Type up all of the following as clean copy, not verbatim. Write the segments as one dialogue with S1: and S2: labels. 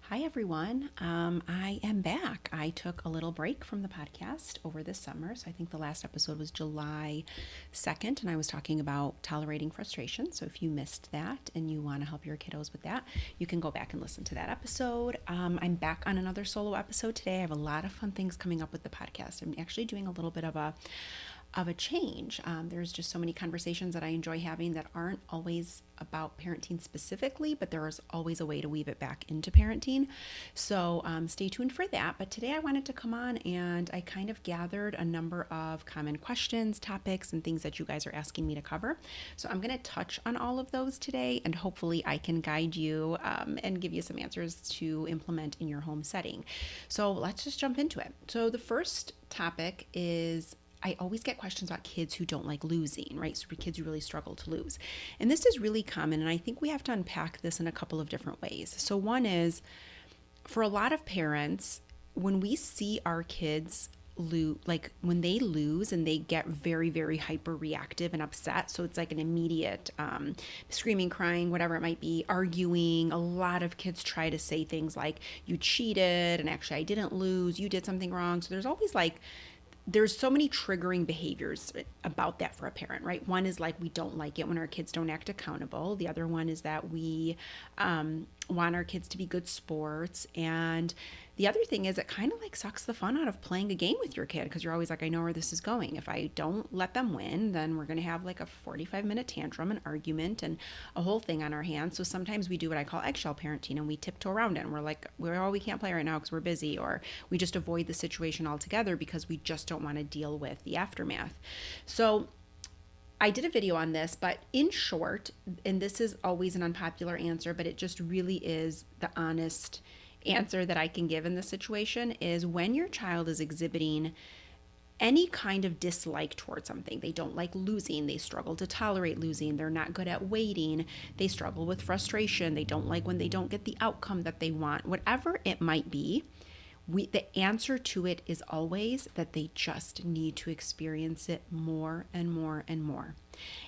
S1: Hi, everyone. I am back. I took a little break from the podcast over this summer. So I think the last episode was July 2nd, and I was talking about tolerating frustration. So if you missed that and you want to help your kiddos with that, you can go back and listen to that episode. I'm back on another solo episode today. I have a lot of fun things coming up with the podcast. I'm actually doing a little bit of a change. There's just so many conversations that I enjoy having that aren't always about parenting specifically, but there's always a way to weave it back into parenting. So stay tuned for that. But today I wanted to come on and I kind of gathered a number of common questions, topics, and things that you guys are asking me to cover. So I'm going to touch on all of those today, and hopefully I can guide you and give you some answers to implement in your home setting. So let's just jump into it. So the first topic is I always get questions about kids who don't like losing, right? So kids who really struggle to lose. And this is really common, and I think we have to unpack this in a couple of different ways. So one is, for a lot of parents, when we see our kids lose, like when they lose and they get very, very hyper reactive and upset, so it's like an immediate screaming, crying, whatever it might be, arguing. A lot of kids try to say things like, you cheated, and actually I didn't lose, you did something wrong. So there's so many triggering behaviors about that for a parent, right? One is like we don't like it when our kids don't act accountable. The other one is that we want our kids to be good sports. And the other thing is it kind of like sucks the fun out of playing a game with your kid because you're always like, I know where this is going. If I don't let them win, then we're going to have like a 45-minute tantrum, an argument, and a whole thing on our hands. So sometimes we do what I call eggshell parenting, and we tiptoe around it. And we're like, we can't play right now because we're busy, or we just avoid the situation altogether because we just don't want to deal with the aftermath. So I did a video on this, but in short, and this is always an unpopular answer, but it just really is the honest answer that I can give in this situation, is when your child is exhibiting any kind of dislike towards something. They don't like losing. They struggle to tolerate losing. They're not good at waiting. They struggle with frustration. They don't like when they don't get the outcome that they want. Whatever it might be, the answer to it is always that they just need to experience it more and more and more.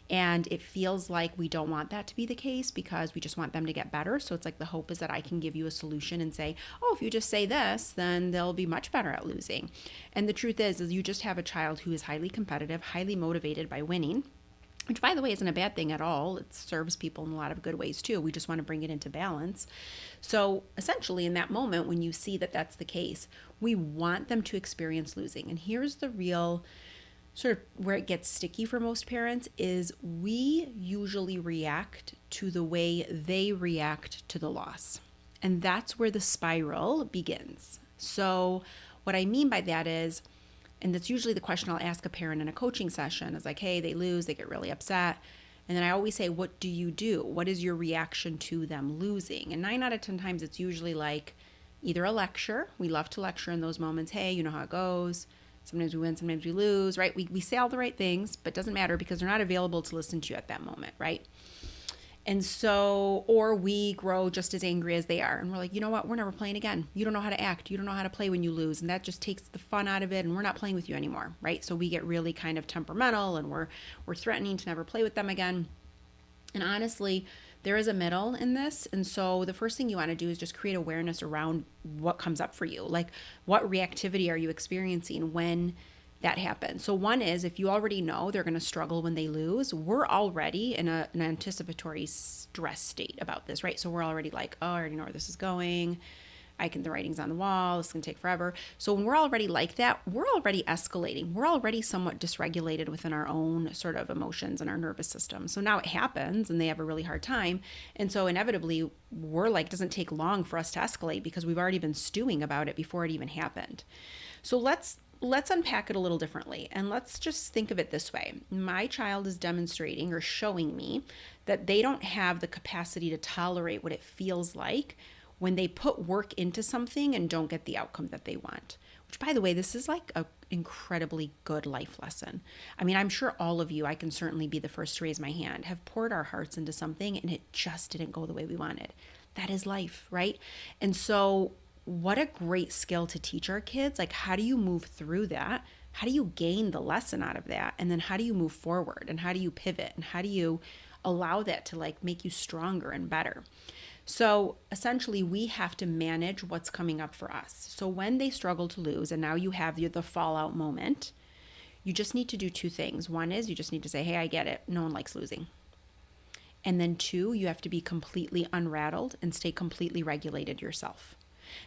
S1: And it feels like we don't want that to be the case because we just want them to get better. So it's like the hope is that I can give you a solution and say, oh, if you just say this, then they'll be much better at losing. And the truth is you just have a child who is highly competitive, highly motivated by winning, which, by the way, isn't a bad thing at all. It serves people in a lot of good ways too. We just want to bring it into balance. So essentially, in that moment, when you see that that's the case, we want them to experience losing. And here's the real sort of where it gets sticky for most parents is we usually react to the way they react to the loss. And that's where the spiral begins. So what I mean by that is, and that's usually the question I'll ask a parent in a coaching session is like, hey, they lose, they get really upset. And then I always say, what do you do? What is your reaction to them losing? And 9 out of 10 times, it's usually like either a lecture. We love to lecture in those moments. Hey, you know how it goes. Sometimes we win, sometimes we lose, right? We say all the right things, but it doesn't matter because they're not available to listen to you at that moment, right? And so, or we grow just as angry as they are. And we're like, you know what? We're never playing again. You don't know how to act. You don't know how to play when you lose. And that just takes the fun out of it. And we're not playing with you anymore, right? So we get really kind of temperamental and we're threatening to never play with them again. And honestly, there is a middle in this. And so the first thing you want to do is just create awareness around what comes up for you. Like, what reactivity are you experiencing when that happens? So one is, if you already know they're going to struggle when they lose, we're already in an anticipatory stress state about this, right? So we're already like, oh, I already know where this is going. The writing's on the wall. This can take forever. So when we're already like that, we're already escalating. We're already somewhat dysregulated within our own sort of emotions and our nervous system. So now it happens and they have a really hard time. And so inevitably we're like, doesn't take long for us to escalate because we've already been stewing about it before it even happened. So let's unpack it a little differently. And let's just think of it this way. My child is demonstrating or showing me that they don't have the capacity to tolerate what it feels like when they put work into something and don't get the outcome that they want. Which, by the way, this is like an incredibly good life lesson. I mean, I'm sure all of you, I can certainly be the first to raise my hand, have poured our hearts into something and it just didn't go the way we wanted. That is life, right? And so what a great skill to teach our kids. Like, how do you move through that? How do you gain the lesson out of that? And then how do you move forward? And how do you pivot? And how do you allow that to like make you stronger and better? So essentially, we have to manage what's coming up for us. So when they struggle to lose, and now you have the fallout moment, you just need to do two things. One is you just need to say, hey, I get it. No one likes losing. And then two, you have to be completely unrattled and stay completely regulated yourself.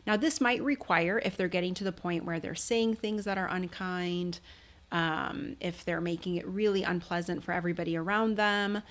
S1: Now, this might require, if they're getting to the point where they're saying things that are unkind, if they're making it really unpleasant for everybody around them,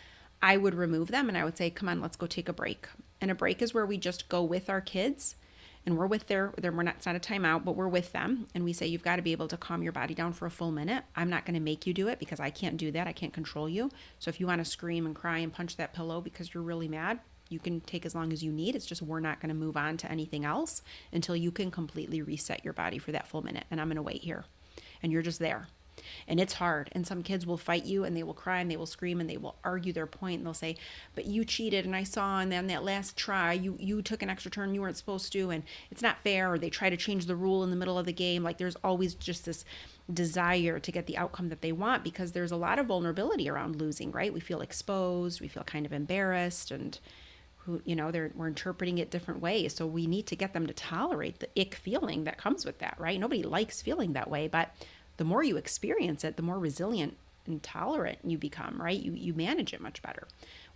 S1: I would remove them and I would say, come on, let's go take a break. And a break is where we just go with our kids and we're with we're not, it's not a timeout, but we're with them. And we say, you've got to be able to calm your body down for a full minute. I'm not going to make you do it because I can't do that. I can't control you. So if you want to scream and cry and punch that pillow because you're really mad, you can take as long as you need. It's just we're not going to move on to anything else until you can completely reset your body for that full minute. And I'm going to wait here. And you're just there. And it's hard. And some kids will fight you and they will cry and they will scream and they will argue their point and they'll say, but you cheated and I saw, and then that last try, you took an extra turn you weren't supposed to, and it's not fair. Or they try to change the rule in the middle of the game. Like there's always just this desire to get the outcome that they want because there's a lot of vulnerability around losing, right? We feel exposed, we feel kind of embarrassed, and we're interpreting it different ways. So we need to get them to tolerate the ick feeling that comes with that, right? Nobody likes feeling that way, but the more you experience it, the more resilient and tolerant you become, right? You manage it much better.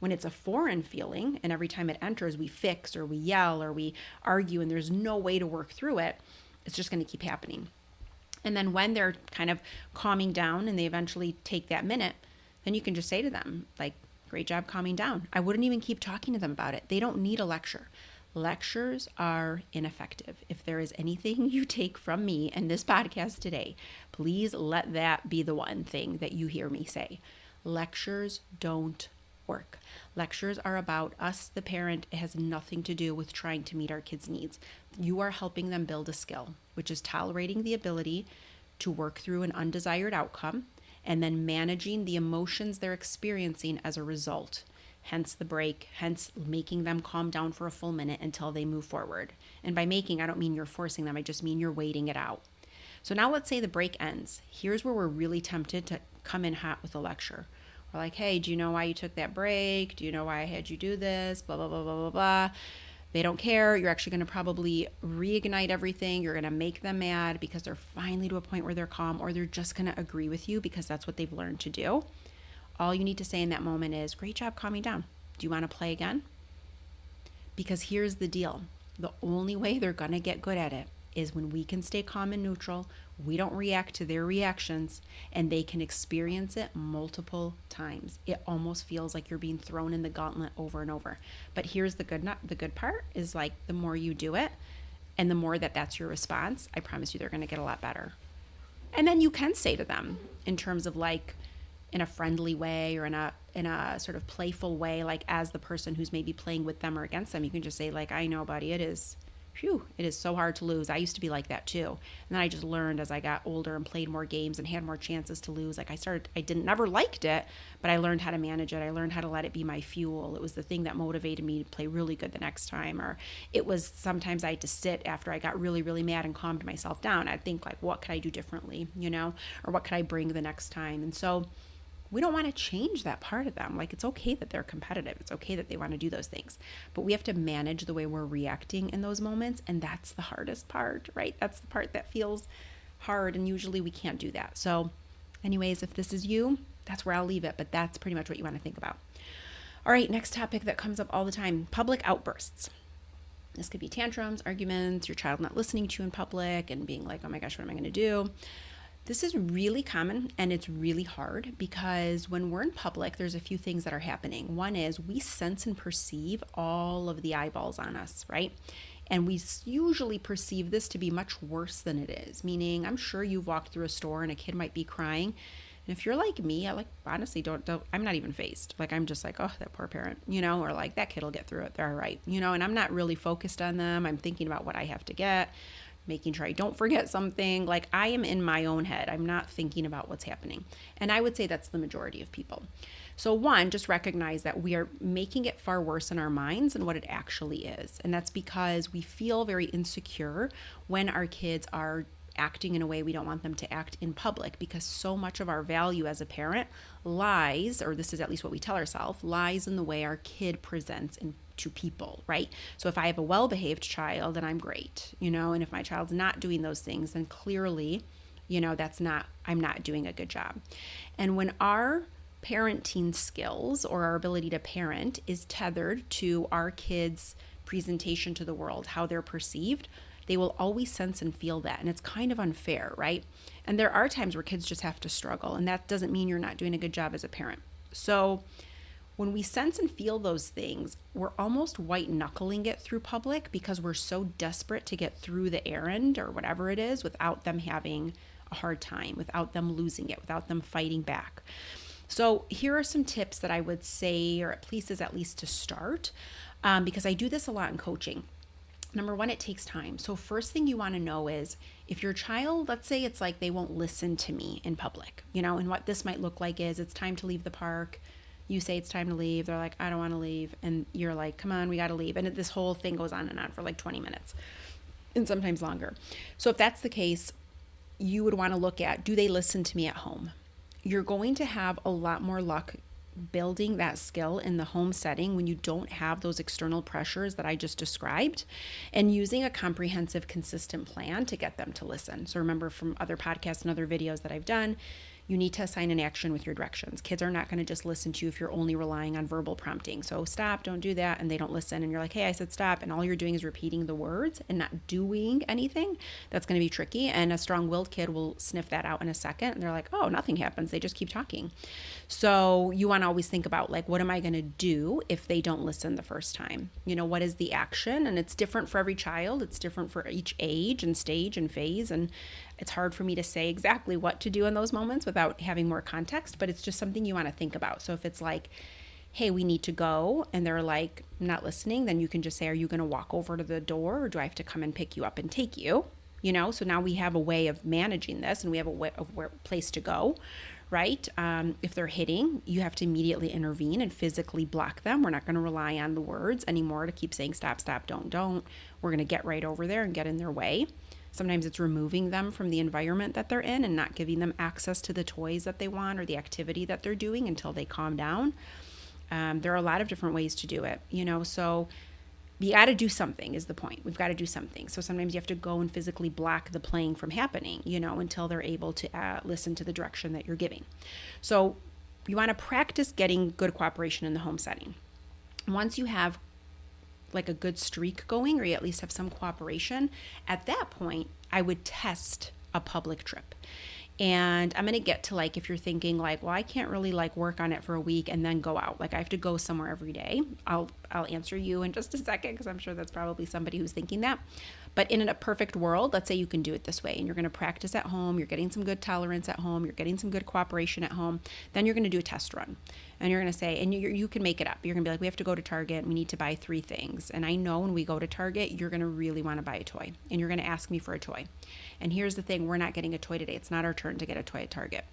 S1: When it's a foreign feeling and every time it enters, we fix or we yell or we argue and there's no way to work through it, it's just going to keep happening. And then when they're kind of calming down and they eventually take that minute, then you can just say to them, like, great job calming down. I wouldn't even keep talking to them about it. They don't need a lecture. Lectures are ineffective. If there is anything you take from me and this podcast today, please let that be the one thing that you hear me say. Lectures don't work. Lectures are about us, the parent. It has nothing to do with trying to meet our kids' needs. You are helping them build a skill, which is tolerating the ability to work through an undesired outcome and then managing the emotions they're experiencing as a result. Hence the break, hence making them calm down for a full minute until they move forward. And by making, I don't mean you're forcing them, I just mean you're waiting it out. So now let's say the break ends. Here's where we're really tempted to come in hot with a lecture. We're like, hey, do you know why you took that break? Do you know why I had you do this? Blah, blah, blah, blah, blah, blah. They don't care. You're actually going to probably reignite everything. You're going to make them mad because they're finally to a point where they're calm, or they're just going to agree with you because that's what they've learned to do. All you need to say in that moment is, great job calming down. Do you want to play again? Because here's the deal. The only way they're going to get good at it is when we can stay calm and neutral, we don't react to their reactions, and they can experience it multiple times. It almost feels like you're being thrown in the gauntlet over and over. But here's the good part is, like, the more you do it and the more that's your response, I promise you they're going to get a lot better. And then you can say to them in terms of, like, in a friendly way or in a sort of playful way, like as the person who's maybe playing with them or against them, you can just say, like, I know, buddy, it is so hard to lose. I used to be like that too. And then I just learned as I got older and played more games and had more chances to lose. Like never liked it, but I learned how to manage it. I learned how to let it be my fuel. It was the thing that motivated me to play really good the next time. Or it was sometimes I had to sit after I got really, really mad and calmed myself down. I'd think, like, what could I do differently, or what could I bring the next time? And so we don't want to change that part of them. Like, it's okay that they're competitive. It's okay that they want to do those things. But we have to manage the way we're reacting in those moments. And that's the hardest part, right? That's the part that feels hard. And usually we can't do that. So anyways, if this is you, that's where I'll leave it. But that's pretty much what you want to think about. All right, next topic that comes up all the time, public outbursts. This could be tantrums, arguments, your child not listening to you in public and being like, oh my gosh, what am I going to do? This is really common and it's really hard because when we're in public, there's a few things that are happening. One is we sense and perceive all of the eyeballs on us, right? And we usually perceive this to be much worse than it is, meaning I'm sure you've walked through a store and a kid might be crying. And if you're like me, I honestly don't, I'm not even fazed. Like, I'm just like, oh, that poor parent, or like that kid will get through it. They're all right, and I'm not really focused on them. I'm thinking about what I have to get, making sure I don't forget something. Like, I am in my own head. I'm not thinking about what's happening. And I would say that's the majority of people. So one, just recognize that we are making it far worse in our minds than what it actually is. And that's because we feel very insecure when our kids are acting in a way we don't want them to act in public, because so much of our value as a parent lies, or this is at least what we tell ourselves, lies in the way our kid presents to people, right? So if I have a well-behaved child, then I'm great, and if my child's not doing those things, then clearly, I'm not doing a good job. And when our parenting skills or our ability to parent is tethered to our kids' presentation to the world, how they're perceived, they will always sense and feel that. And it's kind of unfair, right? And there are times where kids just have to struggle, and that doesn't mean you're not doing a good job as a parent. So when we sense and feel those things, we're almost white knuckling it through public because we're so desperate to get through the errand or whatever it is without them having a hard time, without them losing it, without them fighting back. So here are some tips that I would say, or places at least to start, because I do this a lot in coaching. Number one, it takes time. So first thing you want to know is if your child, let's say it's like they won't listen to me in public, and what this might look like is it's time to leave the park. You say it's time to leave. They're like, I don't want to leave. And you're like, come on, we got to leave. And this whole thing goes on and on for like 20 minutes and sometimes longer. So if that's the case, you would want to look at, do they listen to me at home? You're going to have a lot more luck building that skill in the home setting when you don't have those external pressures that I just described, and using a comprehensive, consistent plan to get them to listen. So remember from other podcasts and other videos that I've done, you need to assign an action with your directions. Kids are not going to just listen to you if you're only relying on verbal prompting. So stop, don't do that, and they don't listen. And you're like, hey, I said stop, and all you're doing is repeating the words and not doing anything. That's going to be tricky. And a strong-willed kid will sniff that out in a second, and they're like, oh, nothing happens. They just keep talking. So you want to always think about, like, what am I going to do if they don't listen the first time? What is the action? And it's different for every child. It's different for each age and stage and phase. And it's hard for me to say exactly what to do in those moments without having more context, but it's just something you want to think about. So if it's like, hey, we need to go, and they're like not listening, then you can just say, are you going to walk over to the door, or do I have to come and pick you up and take you? So now we have a way of managing this, and we have a way of place to go, right? If they're hitting, you have to immediately intervene and physically block them. We're not going to rely on the words anymore to keep saying stop, stop, don't. We're going to get right over there and get in their way. Sometimes it's removing them from the environment that they're in and not giving them access to the toys that they want or the activity that they're doing until they calm down. There are a lot of different ways to do it, so you got to do something is the point. We've got to do something. So sometimes you have to go and physically block the playing from happening, until they're able to listen to the direction that you're giving. So you want to practice getting good cooperation in the home setting. Once you have like a good streak going, or you at least have some cooperation, at that point, I would test a public trip. And I'm going to get to, like, if you're thinking like, well, I can't really like work on it for a week and then go out. Like I have to go somewhere every day. I'll answer you in just a second, because I'm sure that's probably somebody who's thinking that. But in a perfect world, let's say you can do it this way, and you're going to practice at home. You're getting some good tolerance at home. You're getting some good cooperation at home. Then you're going to do a test run. And you're going to say, and you can make it up. You're going to be like, we have to go to Target. We need to buy 3 things. And I know when we go to Target, you're going to really want to buy a toy. And you're going to ask me for a toy. And here's the thing. We're not getting a toy today. It's not our turn to get a toy at Target.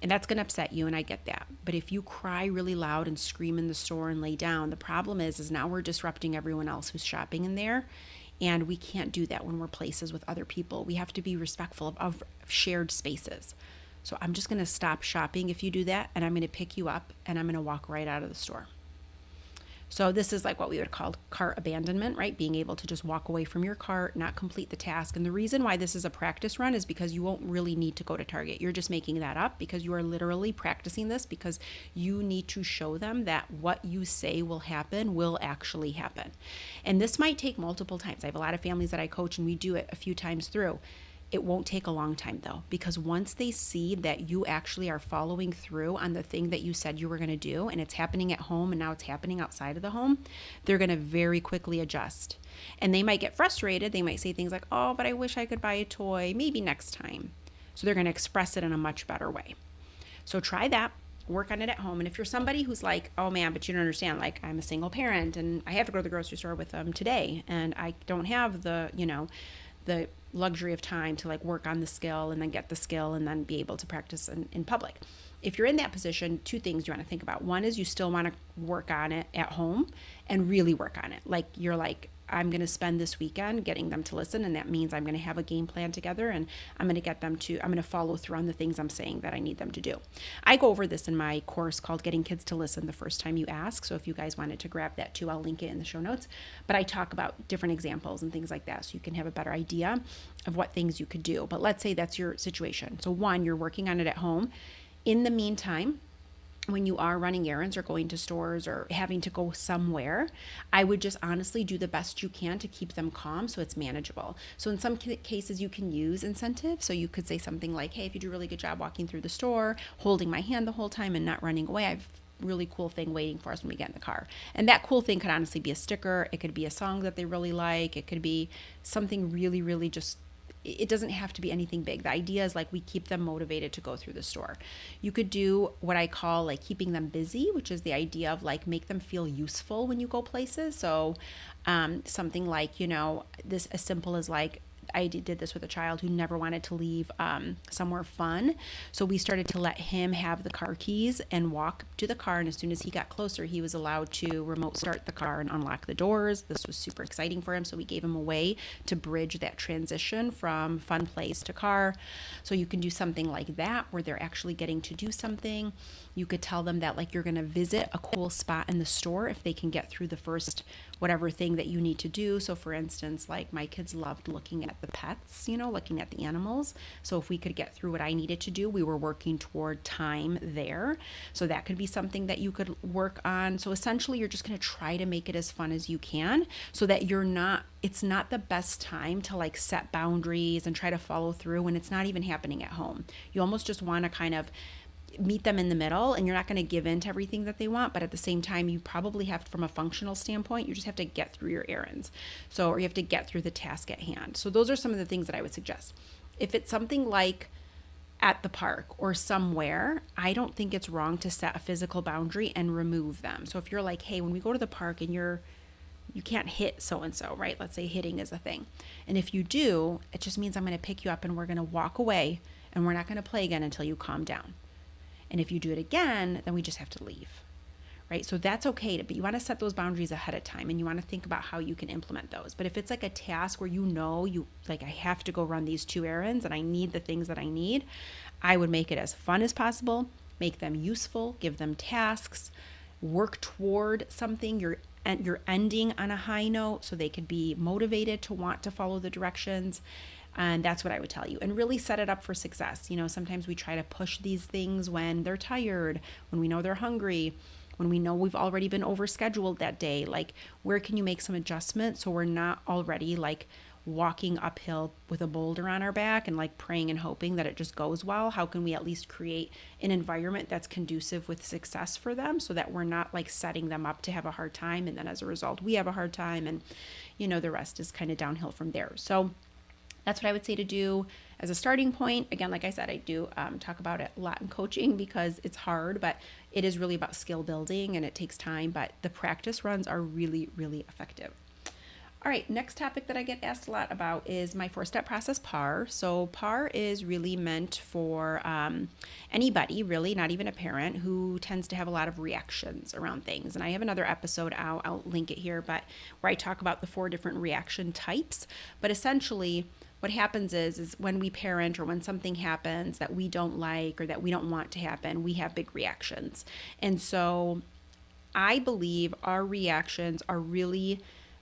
S1: And that's going to upset you, and I get that. But if you cry really loud and scream in the store and lay down, the problem is now we're disrupting everyone else who's shopping in there. And we can't do that when we're places with other people. We have to be respectful of shared spaces. So I'm just going to stop shopping if you do that, and I'm going to pick you up, and I'm going to walk right out of the store. So this is like what we would call cart abandonment, right? Being able to just walk away from your cart, not complete the task. And the reason why this is a practice run is because you won't really need to go to Target. You're just making that up because you are literally practicing this because you need to show them that what you say will happen will actually happen. And this might take multiple times. I have a lot of families that I coach, and we do it a few times through. It won't take a long time though, because once they see that you actually are following through on the thing that you said you were going to do, and it's happening at home and now it's happening outside of the home, they're going to very quickly adjust. And they might get frustrated. They might say things like, oh, but I wish I could buy a toy, maybe next time. So they're going to express it in a much better way. So try that. Work on it at home. And if you're somebody who's like, oh man, but you don't understand, like I'm a single parent and I have to go to the grocery store with them today, and I don't have the luxury of time to like work on the skill and then get the skill and then be able to practice in public. if you're in that position, two things you want to think about. One is you still want to work on it at home and really work on it. Like you're like, I'm going to spend this weekend getting them to listen. And that means I'm going to have a game plan together and I'm going to get them to, I'm going to follow through on the things I'm saying that I need them to do. I go over this in my course called Getting Kids to Listen the First Time You Ask. So if you guys wanted to grab that too, I'll link it in the show notes. But I talk about different examples and things like that so you can have a better idea of what things you could do. But let's say that's your situation. So one, you're working on it at home. In the meantime, when you are running errands or going to stores or having to go somewhere, I would just honestly do the best you can to keep them calm so it's manageable. So in some cases, you can use incentives. So you could say something like, hey, if you do a really good job walking through the store, holding my hand the whole time and not running away, I've really cool thing waiting for us when we get in the car. And that cool thing could honestly be a sticker. It could be a song that they really like. It could be something really, really just, it doesn't have to be anything big. The idea is like we keep them motivated to go through the store. You could do what I call like keeping them busy, which is the idea of like make them feel useful when you go places. So something like, this as simple as like, I did this with a child who never wanted to leave somewhere fun. So we started to let him have the car keys and walk to the car. And as soon as he got closer, he was allowed to remote start the car and unlock the doors. This was super exciting for him. So we gave him a way to bridge that transition from fun place to car. So you can do something like that where they're actually getting to do something. You could tell them that like you're going to visit a cool spot in the store if they can get through the first whatever thing that you need to do. So for instance, like my kids loved looking at the pets, looking at the animals. So if we could get through what I needed to do, we were working toward time there. So that could be something that you could work on. So essentially you're just going to try to make it as fun as you can so that it's not the best time to like set boundaries and try to follow through when it's not even happening at home. You almost just want to kind of meet them in the middle, and you're not going to give in to everything that they want, but at the same time you probably have, from a functional standpoint, you just have to get through your errands, or you have to get through the task at hand. So those are some of the things that I would suggest. If it's something like at the park or somewhere, I don't think it's wrong to set a physical boundary and remove them. So if you're like, hey, when we go to the park and you can't hit so-and-so, right? Let's say hitting is a thing. And if you do, it just means I'm going to pick you up and we're going to walk away and we're not going to play again until you calm down. And if you do it again, then we just have to leave, right? So that's okay, but you want to set those boundaries ahead of time and you want to think about how you can implement those. But if it's like a task where I have to go run these 2 errands and I need the things that I need, I would make it as fun as possible, make them useful, give them tasks, work toward something. You're ending on a high note so they could be motivated to want to follow the directions. And that's what I would tell you. And really set it up for success. Sometimes we try to push these things when they're tired, when we know they're hungry, when we know we've already been overscheduled that day. Like, where can you make some adjustments so we're not already like walking uphill with a boulder on our back and like praying and hoping that it just goes well? How can we at least create an environment that's conducive with success for them so that we're not like setting them up to have a hard time, and then as a result we have a hard time, and the rest is kind of downhill from there. So that's what I would say to do as a starting point. Again, like I said, I do talk about it a lot in coaching because it's hard, but it is really about skill building and it takes time, but the practice runs are really, really effective. All right, next topic that I get asked a lot about is my 4-step process, PAR. So PAR is really meant for anybody, really, not even a parent, who tends to have a lot of reactions around things. And I have another episode, I'll link it here, but where I talk about the 4 different reaction types. But essentially, what happens is when we parent or when something happens that we don't like or that we don't want to happen, we have big reactions. And so I believe our reactions are really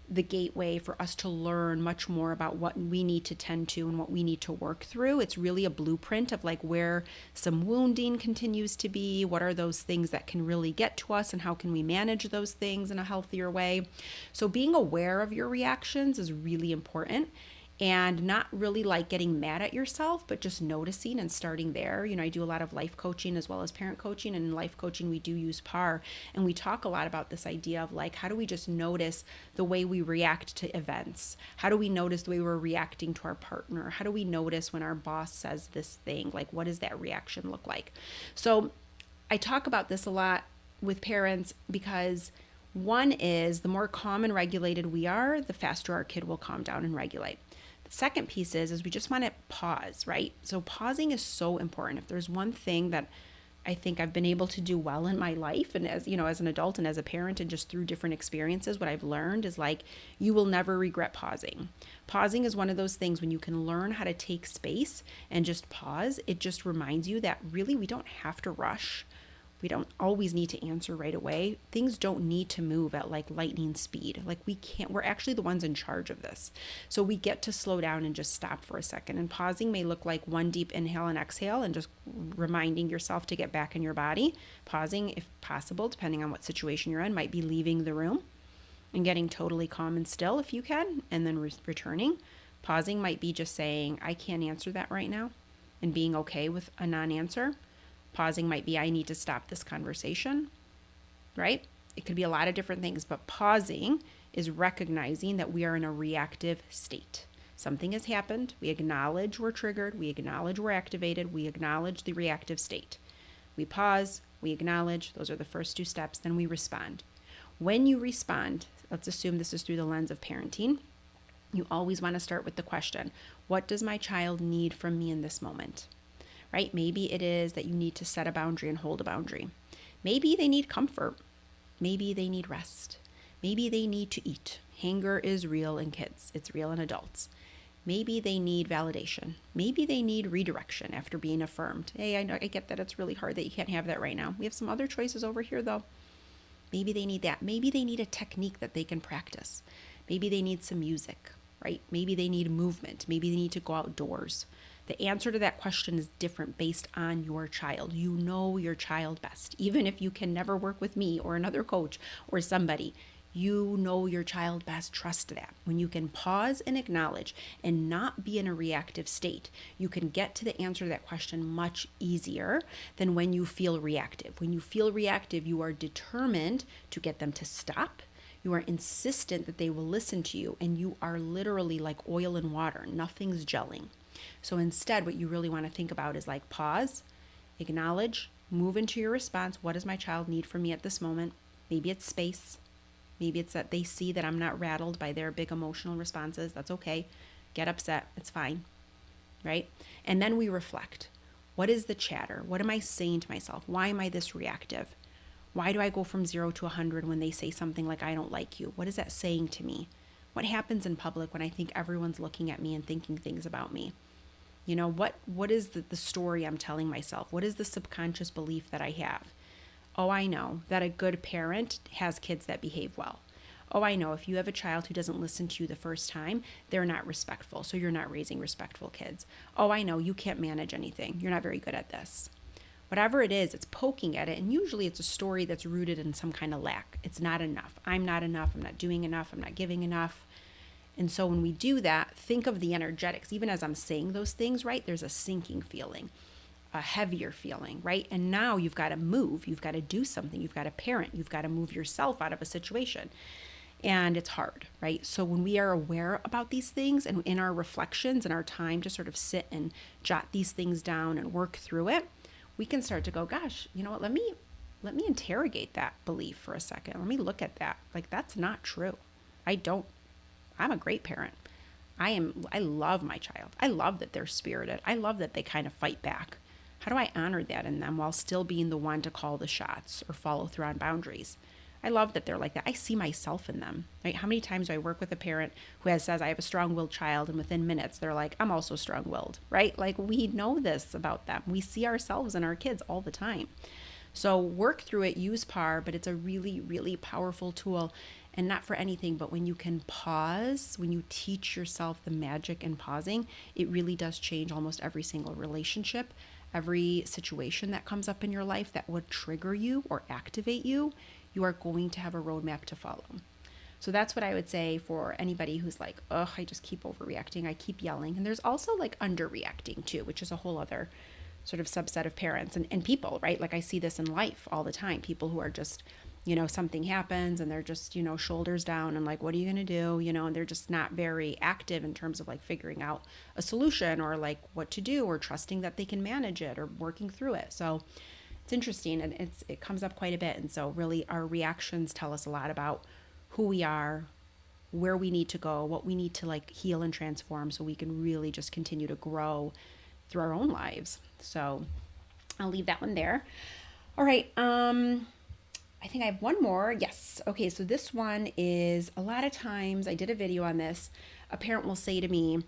S1: the gateway for us to learn much more about what we need to tend to and what we need to work through. It's really a blueprint of like where some wounding continues to be, what are those things that can really get to us, and how can we manage those things in a healthier way. So being aware of your reactions is really important. And not really like getting mad at yourself, but just noticing and starting there. I do a lot of life coaching as well as parent coaching. And in life coaching, we do use PAR. And we talk a lot about this idea of like, how do we just notice the way we react to events? How do we notice the way we're reacting to our partner? How do we notice when our boss says this thing? Like, what does that reaction look like? So I talk about this a lot with parents because one is the more calm and regulated we are, the faster our kid will calm down and regulate. The second piece is we just want to pause, right? So pausing is so important. If there's one thing that I think I've been able to do well in my life, and as you know, as an adult and as a parent, and just through different experiences, what I've learned is like, you will never regret pausing. Pausing is one of those things when you can learn how to take space and just pause. It just reminds you that really we don't have to rush. We don't always need to answer right away. Things don't need to move at like lightning speed. Like we can't, we're actually the ones in charge of this. So we get to slow down and just stop for a second. And pausing may look like one deep inhale and exhale and just reminding yourself to get back in your body. Pausing, if possible, depending on what situation you're in, might be leaving the room and getting totally calm and still if you can, and then returning. Pausing might be just saying, I can't answer that right now, and being okay with a non answer. Pausing might be, I need to stop this conversation, right? It could be a lot of different things, but pausing is recognizing that we are in a reactive state. Something has happened. We acknowledge we're triggered. We acknowledge we're activated. We acknowledge the reactive state. We pause. We acknowledge. Those are the first two steps. Then we respond. When you respond, let's assume this is through the lens of parenting, you always want to start with the question, what does my child need from me in this moment? Right? Maybe it is that you need to set a boundary and hold a boundary. Maybe they need comfort. Maybe they need rest. Maybe they need to eat. Hunger is real in kids. It's real in adults. Maybe they need validation. Maybe they need redirection after being affirmed. Hey, I know, I get that it's really hard that you can't have that right now. We have some other choices over here though. Maybe they need that. Maybe they need a technique that they can practice. Maybe they need some music, right? Maybe they need movement. Maybe they need to go outdoors. The answer to that question is different based on your child. You know your child best. Even if you can never work with me or another coach or somebody, you know your child best. Trust that. When you can pause and acknowledge and not be in a reactive state, you can get to the answer to that question much easier than when you feel reactive. When you feel reactive, you are determined to get them to stop. You are insistent that they will listen to you, and you are literally like oil and water. Nothing's gelling. So instead, what you really want to think about is like pause, acknowledge, move into your response. What does my child need from me at this moment? Maybe it's space. Maybe it's that they see that I'm not rattled by their big emotional responses. That's okay. Get upset. It's fine. Right? And then we reflect. What is the chatter? What am I saying to myself? Why am I this reactive? Why do I go from 0 to 100 when they say something like, I don't like you? What is that saying to me? What happens in public when I think everyone's looking at me and thinking things about me? You know, what is the story I'm telling myself? What is the subconscious belief that I have? Oh, I know that a good parent has kids that behave well. Oh, I know if you have a child who doesn't listen to you the first time, they're not respectful, so you're not raising respectful kids. Oh, I know you can't manage anything. You're not very good at this. Whatever it is, it's poking at it, and usually it's a story that's rooted in some kind of lack. It's not enough. I'm not enough. I'm not doing enough. I'm not giving enough. And so when we do that, think of the energetics. Even as I'm saying those things, right, there's a sinking feeling, a heavier feeling, right? And now you've got to move. You've got to do something. You've got to parent. You've got to move yourself out of a situation. And it's hard, right? So when we are aware about these things and in our reflections and our time to sort of sit and jot these things down and work through it, we can start to go, gosh, you know what, let me interrogate that belief for a second. Let me look at that. Like, that's not true. I'm a great parent. I love my child. I love that they're spirited. I love that they kind of fight back. How do I honor that in them while still being the one to call the shots or follow through on boundaries? I love that they're like that. I see myself in them, right? How many times do I work with a parent who says, I have a strong-willed child, and within minutes, they're like, I'm also strong-willed, right? Like, we know this about them. We see ourselves in our kids all the time. So work through it, use PAR, but it's a really, really powerful tool. And not for anything, but when you can pause, when you teach yourself the magic in pausing, it really does change almost every single relationship, every situation that comes up in your life that would trigger you or activate you. You are going to have a roadmap to follow. So that's what I would say for anybody who's like, oh, I just keep overreacting. I keep yelling. And there's also like underreacting too, which is a whole other sort of subset of parents and people, right? Like I see this in life all the time. People who are just, you know, something happens and they're just, you know, shoulders down and like, what are you going to do? You know, and they're just not very active in terms of like figuring out a solution or like what to do or trusting that they can manage it or working through it. So it's interesting and it comes up quite a bit. And so really our reactions tell us a lot about who we are, where we need to go, what we need to like heal and transform so we can really just continue to grow through our own lives. So I'll leave that one there. All right. I think I have one more. Yes. Okay. So this one is a lot of times I did a video on this. A parent will say to me,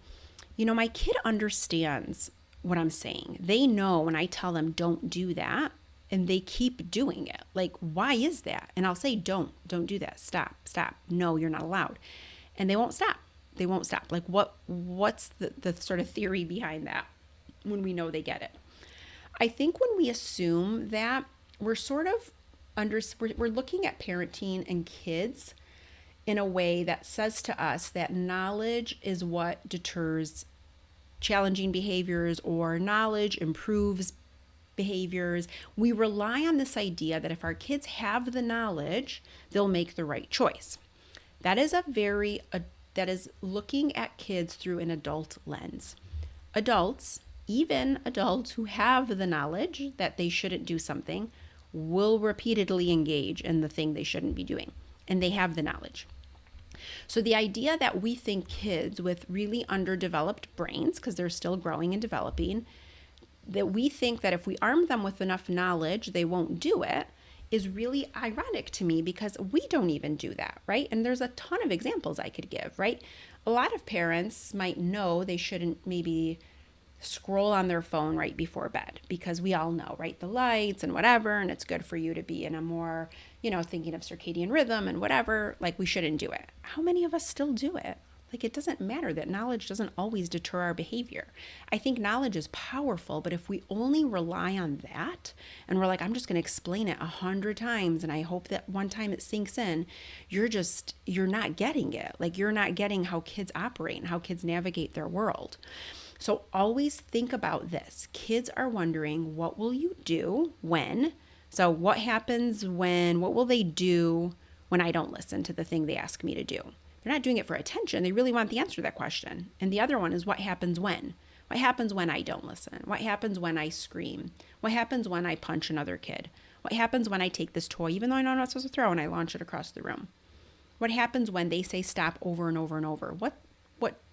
S1: my kid understands what I'm saying. They know when I tell them don't do that and they keep doing it. Like, why is that? And I'll say, don't do that. Stop. No, you're not allowed. And they won't stop. They won't stop. Like what's the sort of theory behind that when we know they get it? I think when we assume that we're sort of we're looking at parenting and kids in a way that says to us that knowledge is what deters challenging behaviors or knowledge improves behaviors. We rely on this idea that if our kids have the knowledge, they'll make the right choice. That is that is looking at kids through an adult lens. Adults, even adults who have the knowledge that they shouldn't do something, will repeatedly engage in the thing they shouldn't be doing, and they have the knowledge. So the idea that we think kids with really underdeveloped brains, because they're still growing and developing, that we think that if we arm them with enough knowledge, they won't do it, is really ironic to me because we don't even do that, right? And there's a ton of examples I could give, right? A lot of parents might know they shouldn't maybe scroll on their phone right before bed because we all know, right? The lights and whatever, and it's good for you to be in a more, thinking of circadian rhythm and whatever, like we shouldn't do it. How many of us still do it? Like it doesn't matter that knowledge doesn't always deter our behavior. I think knowledge is powerful, but if we only rely on that and we're like, I'm just going to explain it 100 times and I hope that one time it sinks in, you're not getting it. Like you're not getting how kids operate and how kids navigate their world. So always think about this. Kids are wondering, what will you do when? So what will they do when I don't listen to the thing they ask me to do? They're not doing it for attention. They really want the answer to that question. And the other one is, what happens when? What happens when I don't listen? What happens when I scream? What happens when I punch another kid? What happens when I take this toy, even though I know I'm not supposed to throw, and I launch it across the room? What happens when they say stop over and over and over? What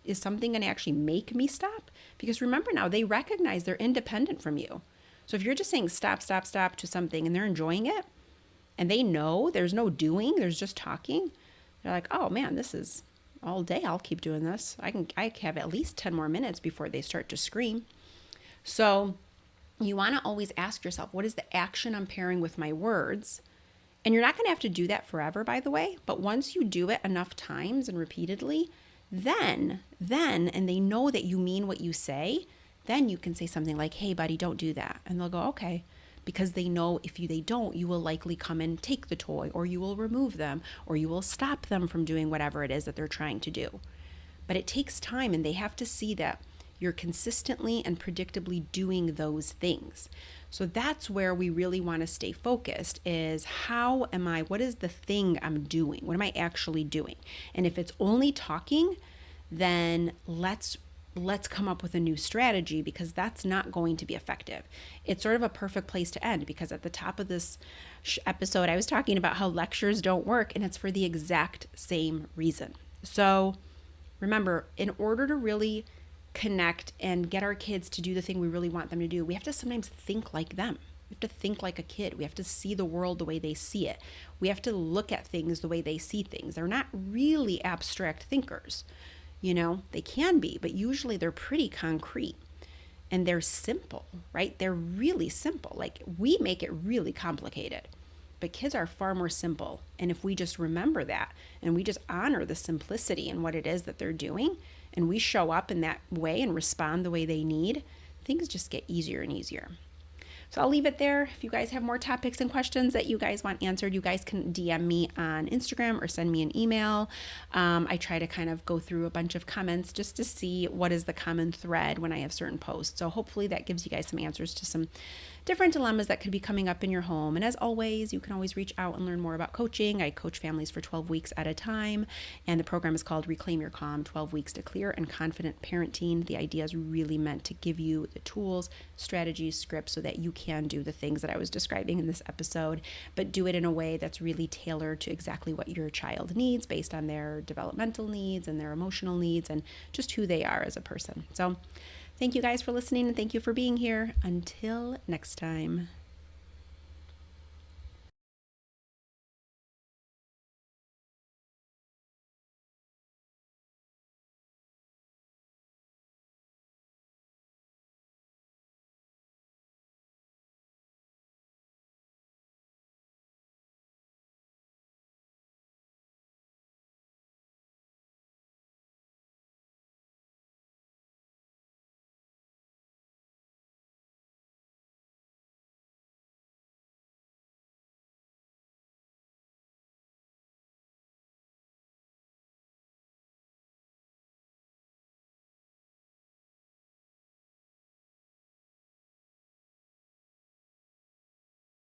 S1: is something going to actually make me stop? Because remember now, they recognize they're independent from you. So if you're just saying stop to something and they're enjoying it and they know there's no doing, there's just talking, they're like, oh man, this is all day. I'll keep doing this. I have at least 10 more minutes before they start to scream. So you want to always ask yourself, what is the action I'm pairing with my words? And you're not going to have to do that forever, by the way. But once you do it enough times and repeatedly, then, and they know that you mean what you say, then you can say something like, hey, buddy, don't do that. And they'll go, okay. Because they know if they don't, you will likely come and take the toy, or you will remove them, or you will stop them from doing whatever it is that they're trying to do. But it takes time, and they have to see that you're consistently and predictably doing those things. So that's where we really want to stay focused is what is the thing I'm doing? What am I actually doing? And if it's only talking, then let's come up with a new strategy because that's not going to be effective. It's sort of a perfect place to end because at the top of this episode, I was talking about how lectures don't work, and it's for the exact same reason. So remember, in order to really connect and get our kids to do the thing we really want them to do, we have to sometimes think like them. We have to think like a kid. We have to see the world the way they see it. We have to look at things the way they see things. They're not really abstract thinkers. They can be, but usually they're pretty concrete and they're simple, right? They're really simple. Like we make it really complicated, but kids are far more simple. And if we just remember that and we just honor the simplicity in what it is that they're doing, and we show up in that way and respond the way they need, things just get easier and easier. So I'll leave it there. If you guys have more topics and questions that you guys want answered, you guys can DM me on Instagram or send me an email. I try to kind of go through a bunch of comments just to see what is the common thread when I have certain posts. So hopefully that gives you guys some answers to some different dilemmas that could be coming up in your home. And as always, you can always reach out and learn more about coaching. I coach families for 12 weeks at a time, and the program is called Reclaim Your Calm, 12 Weeks to Clear and Confident Parenting. The idea is really meant to give you the tools, strategies, scripts so that you can do the things that I was describing in this episode, but do it in a way that's really tailored to exactly what your child needs based on their developmental needs and their emotional needs and just who they are as a person. So Thank you guys for listening and thank you for being here. Until next time.